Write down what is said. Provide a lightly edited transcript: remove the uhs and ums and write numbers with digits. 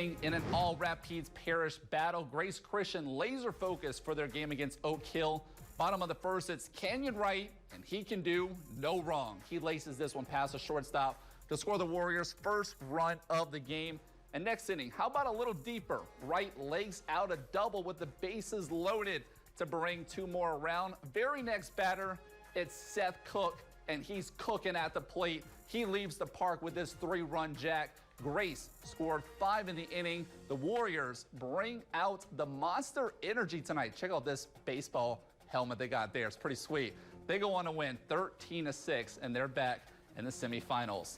In an all Rapides Parish battle, Grace Christian laser focused for their game against Oak Hill. Bottom of the first, it's Canyon Wright, and he can do no wrong. He laces this one past the shortstop to score the Warriors' first run of the game. And next inning, how about a little deeper? Wright legs out a double with the bases loaded to bring two more around. Very next batter, it's Seth Cook, and he's cooking at the plate. He leaves the park with this 3-run jack. Grace scored 5 in the inning. The Warriors bring out the monster energy tonight. Check out this baseball helmet they got there. It's pretty sweet. They go on to win 13-6, and they're back in the semifinals.